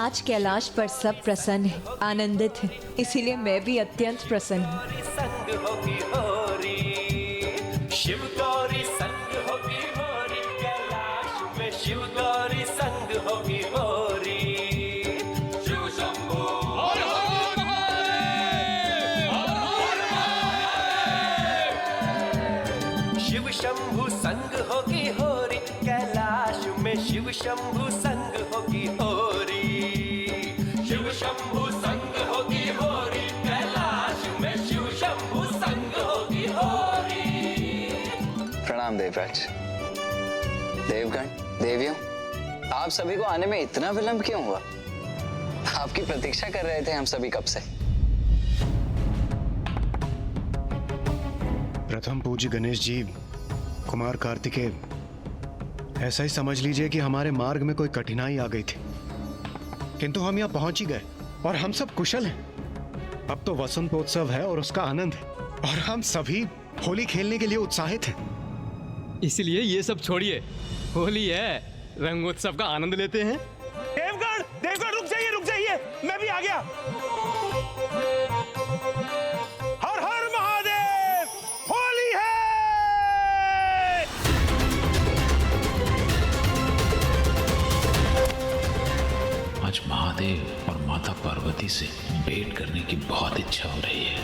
आज कैलाश पर सब प्रसन्न है, आनंदित है, इसीलिए मैं भी अत्यंत प्रसन्न हूँ। संग होगी होरी, शिव गौरी संग होगी होरी, कैलाश में शिव गौरी संग होगी होरी। शिव शंभू हर हर महादेव, हर हर महादेव। शिव शंभू संग होगी होरी, कैलाश में शिव शंभू संग होगी होरी। शिव शंभू संग होगी होरी, कैलाश में शिव शंभू संग होगी होरी। प्रणाम देवराज, देवगण, देवियों, आप सभी को आने में इतना विलंब क्यों हुआ? आपकी प्रतीक्षा कर रहे थे हम सभी कब से। प्रथम पूज्य गणेश जी, कुमार कार्तिकेय, ऐसा ही समझ लीजिए कि हमारे मार्ग में कोई कठिनाई आ गई थी, किंतु हम यहाँ पहुंच ही गए और हम सब कुशल हैं। अब तो वसंतोत्सव है और उसका आनंद है और हम सभी होली खेलने के लिए उत्साहित हैं। इसलिए ये सब छोड़िए, होली है, रंगोत्सव का आनंद लेते हैं। देवगण, देवगण रुक जाइए, मैं भी आ गया। हर हर महादेव, होली है। आज महादेव और माता पार्वती से भेंट करने की बहुत इच्छा हो रही है।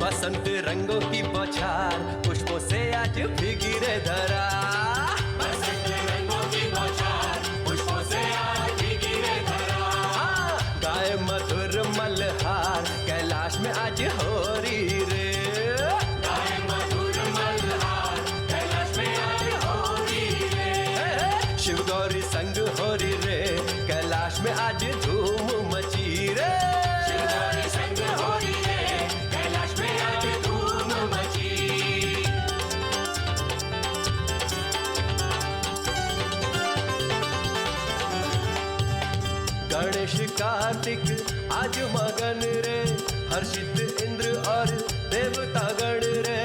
बसंत रंगों की बौछार, पुष्पों से आज भीगी रे धरा। बसंत रंगों की बौछार, पुष्पों से आज भीगी रे धरा। गाए मधुर मल्हार, कैलाश में आज होरी रे। गाए मधुर मल्हार, कैलाश में आज होरी रे। शिव गौरी संग होरी रे, कैलाश में आज धूम मची रे। शिव गौरी संग होरी रे, कैलाश में आज धूम मची। गणेश कार्तिक आज मगन रे, हर्षित इंद्र और देवता गण रे।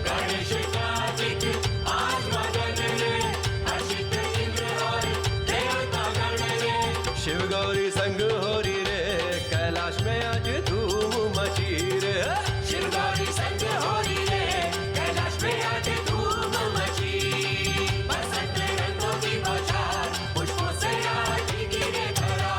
गणेश कार्तिक आज मगन रे, हर्षित इंद्र और देवता गण रे। शिव गौरी संग होरी रे, कैलाश में आज धूम मची रे। शिव गौरी संग होरी रे, कैलाश में आज धूम मची। बसंत रंगों की बौछार, पुष्पों से आज भीगी रे धरा।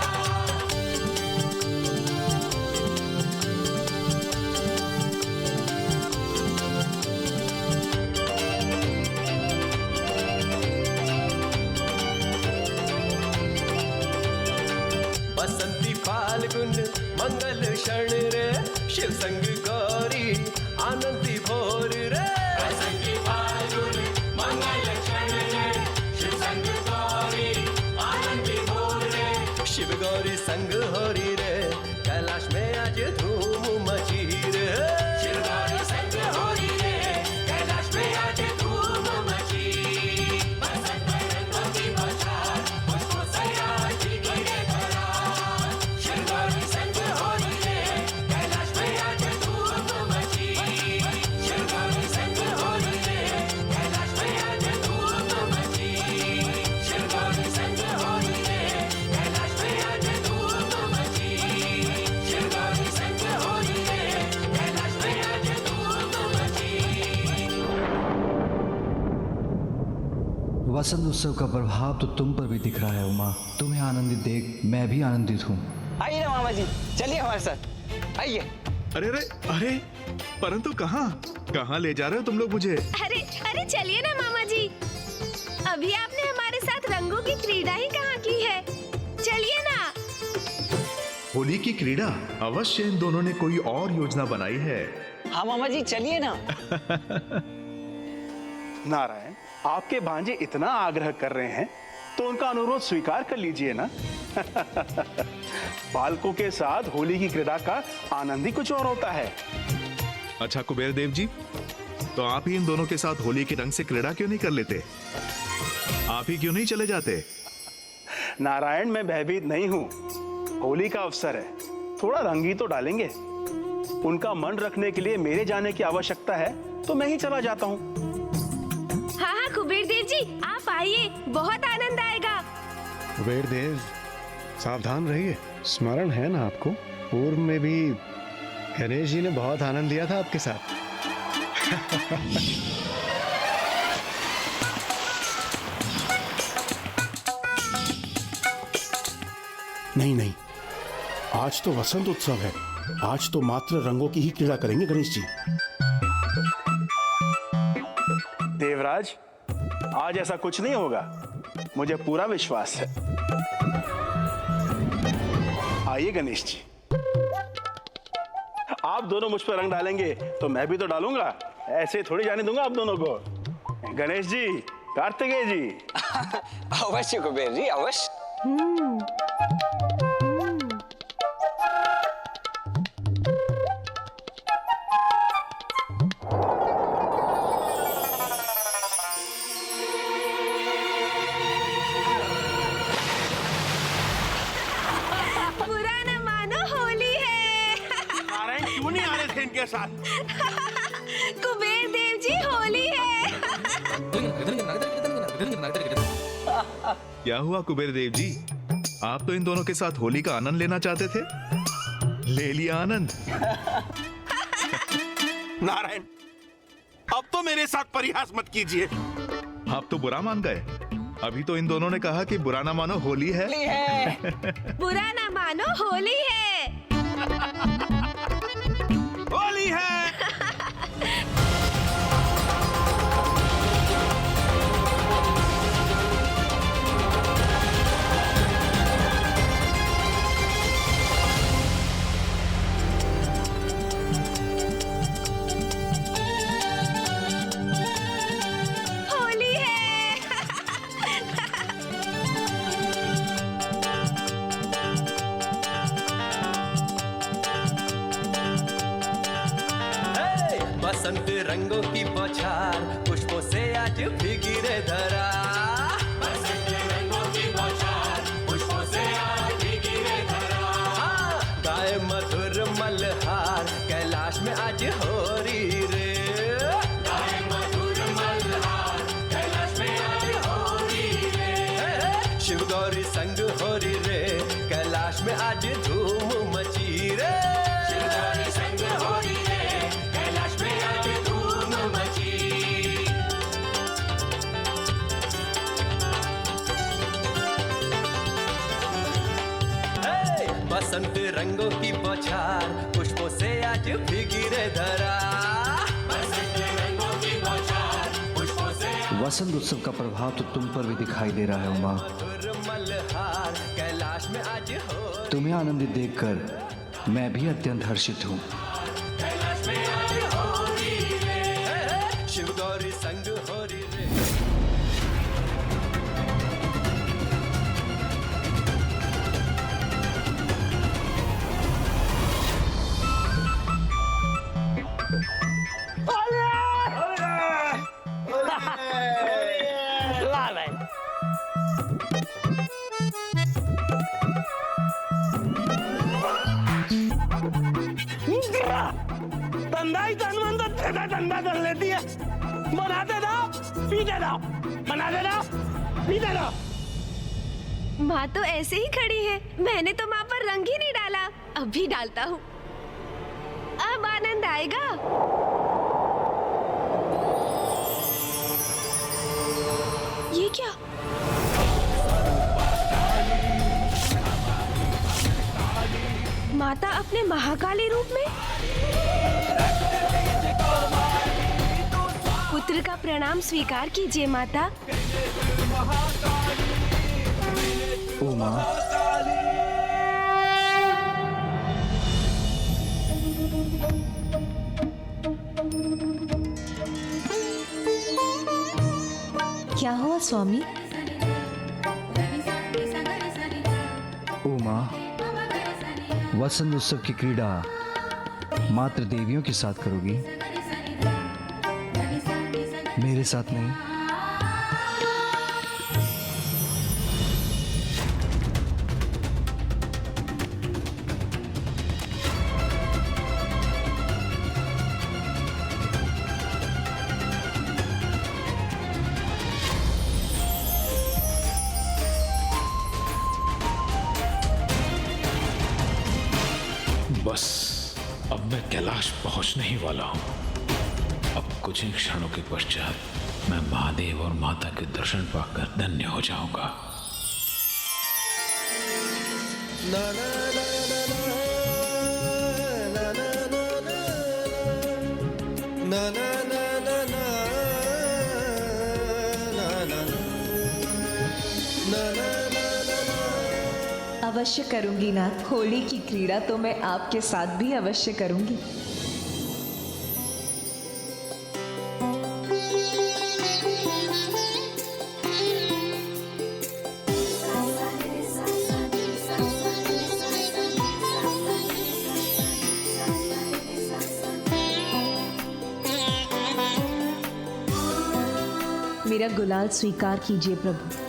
बसंती फाल्गुन मंगल क्षण रे, शिव संग गौरी आनंदी भोर रे। बसंती फाल्गुन मंगल क्षण रे, शिव संग गौरी आनंदी भोर रे। शिव गौरी संग होरी रे, कैलाश में आज धूम मची रे। शिव गौरी संग होरी रे, कैलाश में आज धूम मची। बसंत रंगों की बौछार, पुष्पों से आज भीगी रे धरा। शिव गौरी संग होरी रे, कैलाश में आज धूम मची। शिव गौरी संग होरी रे, कैलाश में आज धूम मची। शिव गौरी संग होरी रे, कैलाश में आज धूम मची। शिव गौरी संग होरी रे, कैलाश में आज धूम मची। वसंत उत्सव का प्रभाव तो तुम पर भी दिख रहा है उमा। तुम्हें आनंदित देख मैं भी आनंदित हूँ। आइए ना मामा जी, चलिए हमारे साथ, आइए। अरे अरे अरे, परंतु कहाँ कहाँ ले जा रहे हो तुम लोग मुझे? अरे अरे चलिए ना मामा जी, अभी आपने हमारे साथ रंगों की क्रीड़ा ही कहाँ की है, चलिए ना। होली की क्रीड़ा? अवश्य इन दोनों ने कोई और योजना बनाई है। हाँ मामा जी, चलिए ना। नारायण, आपके भांजे इतना आग्रह कर रहे हैं तो उनका अनुरोध स्वीकार कर लीजिए ना। बालकों के साथ होली की क्रीड़ा का आनंद ही कुछ और होता है। अच्छा कुबेर देव जी, तो आप ही इन दोनों के साथ होली के रंग से क्रीड़ा क्यों नहीं कर लेते? आप ही क्यों नहीं चले जाते? नारायण, मैं भयभीत नहीं हूं। होली का अवसर है, थोड़ा रंग ही तो डालेंगे। उनका मन रखने के लिए मेरे जाने की आवश्यकता है तो मैं ही चला जाता हूँ। हाँ हाँ कुबेर देव जी, आप आइए, बहुत आनंद आएगा। कुबेर देव, सावधान रहिए। स्मरण है ना आपको, पूर्व में भी गणेश जी ने बहुत आनंद लिया था आपके साथ। नहीं नहीं, आज तो वसंत उत्सव है। आज तो मात्र रंगों की ही क्रीड़ा करेंगे गणेश जी। देवराज, आज ऐसा कुछ नहीं होगा, मुझे पूरा विश्वास है। आइए गणेश जी, आप दोनों मुझ पर रंग डालेंगे तो मैं भी तो डालूंगा। ऐसे थोड़ी जाने दूंगा आप दोनों को। गणेश जी, कार्तिकेय जी। अवश्य कुबेर जी, अवश्य। बुरा न मानो, होली है। नारायण क्यों नहीं आ रहे थे इनके साथ? कुबेर देव जी, होली है। क्या हुआ कुबेर देव जी, आप तो इन दोनों के साथ होली का आनंद लेना चाहते थे, ले लिया आनंद। नारायण, अब तो मेरे साथ परिहास मत कीजिए। आप तो बुरा मान गए। अभी तो इन दोनों ने कहा कि बुरा ना मानो, होली है। बुरा न मानो, होली है। होली है। होली है। बसंत रंगों की बौछार, पुष्पों से आज भीगी रे धरा। बसंत रंगों की बौछार, पुष्पों से आज भीगी रे धरा। गाए मधुर मल्हार, कैलाश में आज हो रही रे। गाए मधुर मल्हार, कैलाश में आज हो रही रे। शिव गौरी संग हो रही रे, कैलाश में आज धूम मची रे। शिव गौरी संग हो रही रे, कैलाश में आज धूम मची। बसंत रंगों की बौछार, पुष्पों से आज भीगी रे धरा। बसंत रंगों की बौछार, पुष्पों से वसंत उत्सव का प्रभाव तो तुम पर भी दिखाई दे रहा है उमा। मल्हार, कैलाश में आज हो। तुम्हें आनंदित देखकर मैं भी अत्यंत हर्षित हूँ। कैलाश में आज हो रही रे। शिव गौरी संग हो रही रे। धंधा ही धनवंत धंधा कर लेती है। बनाते जाओ, पीते जाओ, बनाते जाओ, पीते जाओ। माँ तो ऐसे ही खड़ी है, मैंने तो माँ पर रंग ही नहीं डाला, अब भी डालता हूँ। अब आनंद आएगा। ये क्या? माता अपने महाकाली रूप में? पुत्र का प्रणाम स्वीकार कीजिए माता। उमा, क्या हुआ स्वामी? उमा, वसंत उत्सव की क्रीड़ा मात्र देवियों के साथ करोगी, मेरे साथ नहीं। बस अब मैं कैलाश पहुंचने ही वाला हूं। अब कुछ ही क्षणों के पश्चात मैं महादेव और माता के दर्शन पाकर धन्य हो जाऊंगा। अवश्य करूंगी नाथ। होली की क्रीड़ा तो मैं आपके साथ भी अवश्य करूंगी। मेरा गुलाल स्वीकार कीजिए प्रभु।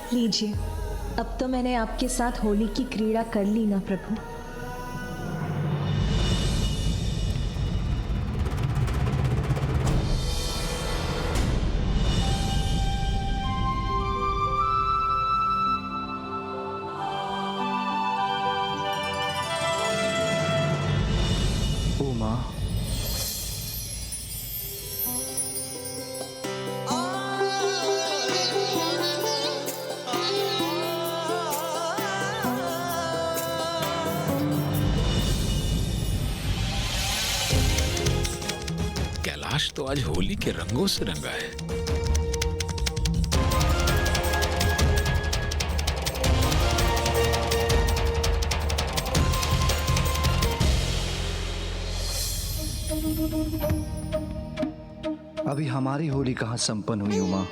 लीजिए, अब तो मैंने आपके साथ होली की क्रीड़ा कर ली ना प्रभु। उमा, कैलाश तो आज होली के रंगों से रंगा है। अभी हमारी होली कहाँ संपन्न हुई उमा?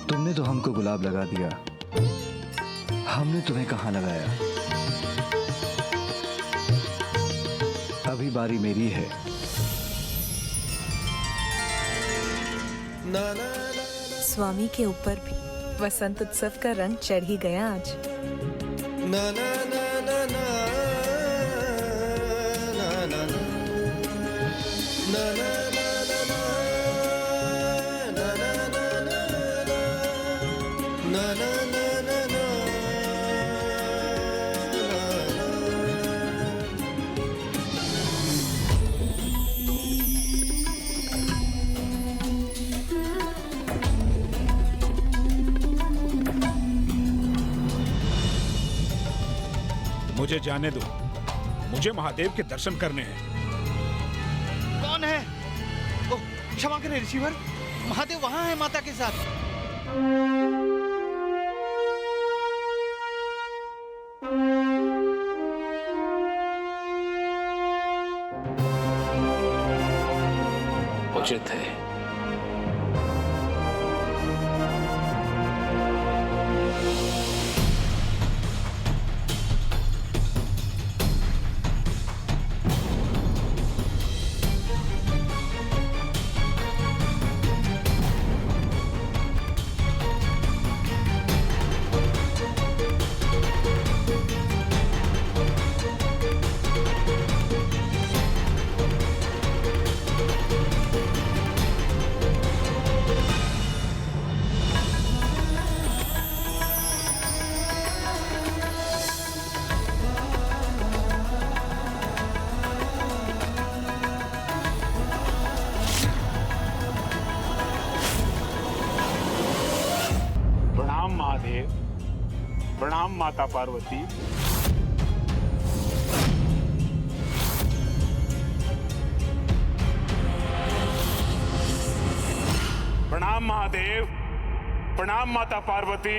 तुमने तो हमको गुलाब लगा दिया, हमने तुम्हें कहाँ लगाया? अभी बारी मेरी है। स्वामी के ऊपर भी वसंत उत्सव का रंग चढ़ ही गया आज। मुझे जाने दो, मुझे महादेव के दर्शन करने हैं। कौन है? ओह, क्षमा करें रिसीवर, महादेव वहां है माता के साथ। उचित है। प्रणाम माता पार्वती। प्रणाम महादेव। प्रणाम माता पार्वती।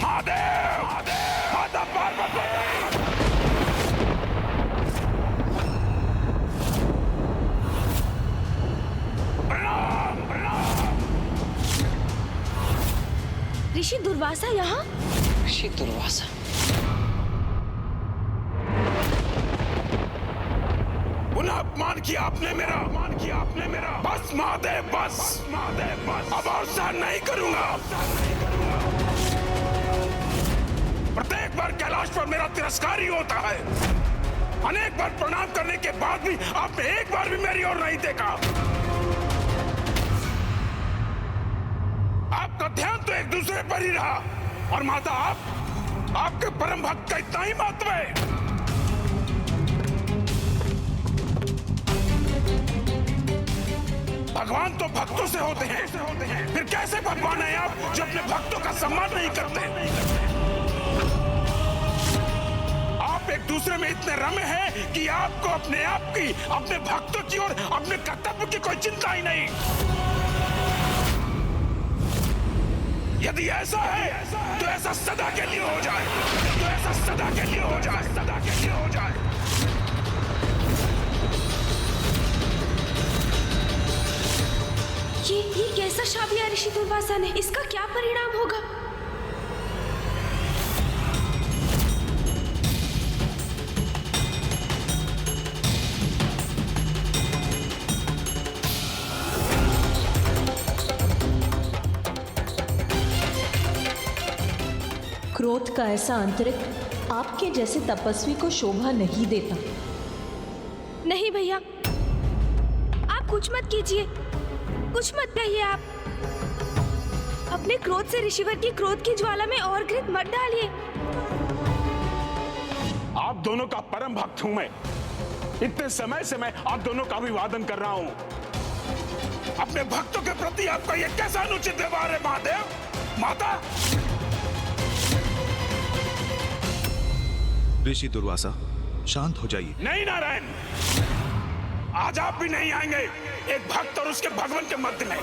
महादेव, माता पार्वती। ऋषि दुर्वासा यहाँ? ऋषि दुर्वासा? पुनः अपमान किया आपने मेरा, बस महादेव, बस महादेव, बस। अब और सहन नहीं करूंगा। प्रत्येक बार कैलाश पर मेरा तिरस्कार ही होता है। अनेक बार प्रणाम करने के बाद भी आपने एक बार भी मेरी ओर नहीं देखा। आपका ध्यान तो एक दूसरे पर ही रहा। और माता, आपके परम भक्त का इतना ही महत्व है। भगवान तो भक्तों से होते हैं। फिर कैसे भगवान है आप जो अपने भक्तों का सम्मान नहीं करते? आप एक दूसरे में इतने रमे हैं कि आपको अपने आप की, अपने भक्तों की और अपने कर्तव्य की कोई चिंता ही नहीं। यदि ऐसा है तो ऐसा सदा के लिए हो जाए, सदा के लिए हो जाए। ये कैसा शाप दिया ऋषि दुर्वासा ने? इसका क्या परिणाम होगा? क्रोध का ऐसा अंतरिक्ष आपके जैसे तपस्वी को शोभा नहीं देता। नहीं भैया, आप कुछ मत कीजिए, कुछ मत कहिए। आप अपने क्रोध से ऋषिवर की क्रोध की ज्वाला में और घृत मत डालिए। आप दोनों का परम भक्त हूं मैं। इतने समय से मैं आप दोनों का अभिवादन कर रहा हूं। अपने भक्तों के प्रति आपका यह कैसा अनुचित व्यवहार है महादेव? माता, ऋषि दुर्वासा, शांत हो जाइए। नहीं नारायण, आज आप भी नहीं आएंगे एक भक्त और उसके भगवान के मध्य में।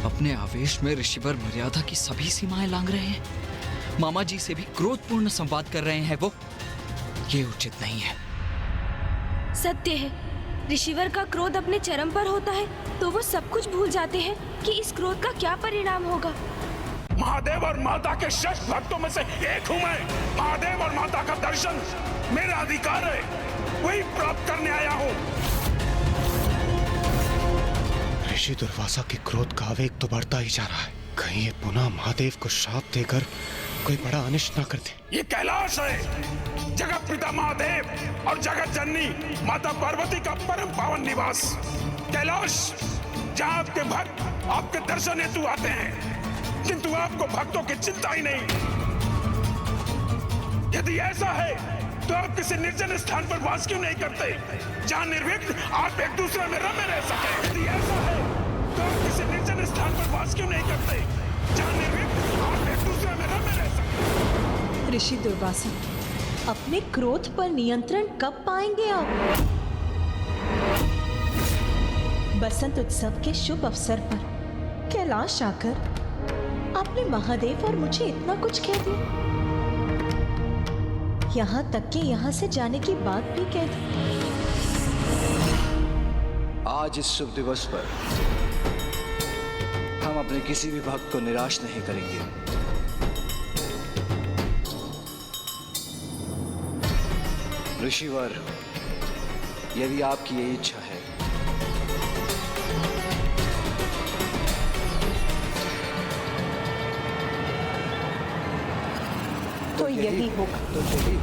अपने आवेश में ऋषिवर मर्यादा की सभी सीमाएं लांघ रहे हैं। मामा जी से भी क्रोधपूर्ण संवाद कर रहे हैं वो। ये उचित नहीं है। सत्य है, ऋषिवर का क्रोध अपने चरम पर होता है तो वो सब कुछ भूल जाते हैं कि इस क्रोध का क्या परिणाम होगा। महादेव और माता के श्रेष्ठ भक्तों में से एक हूं मैं। महादेव और माता का दर्शन मेरा अधिकार है, वही प्राप्त करने आया हूं। ऋषि दुर्वासा के क्रोध का आवेग तो बढ़ता ही जा रहा है। कहीं ये पुनः महादेव को शाप देकर कोई बड़ा अनिष्ट ना कर दे। ये कैलाश है, जगत पिता महादेव और जगत जननी माता पार्वती का परम पावन निवास। कैलाश, जहाँ आपके भक्त आपके दर्शन हेतु आते हैं, किंतु आपको भक्तों की चिंता ही नहीं। यदि ऐसा है तो आप किसी निर्जन स्थान पर वास क्यों नहीं करते, जहाँ निर्विघ्न आप एक दूसरे में रमे रह सके? यदि ऐसा है तो आप किसी निर्जन स्थान पर वास क्यों नहीं करते, जहाँ निर्विघ्न आप एक दूसरे में रमे रह सके? ऋषि दुर्वासा, अपने क्रोध पर नियंत्रण कब पाएंगे आप? बसंत उत्सव के शुभ अवसर पर कैलाश आकर आपने महादेव और मुझे इतना कुछ कह दिया। यहाँ तक कि यहाँ से जाने की बात भी कह दी। आज इस शुभ दिवस पर हम अपने किसी भी भक्त को निराश नहीं करेंगे। ऋषिवर, यदि आपकी ये इच्छा है तो यही होगा। तो यही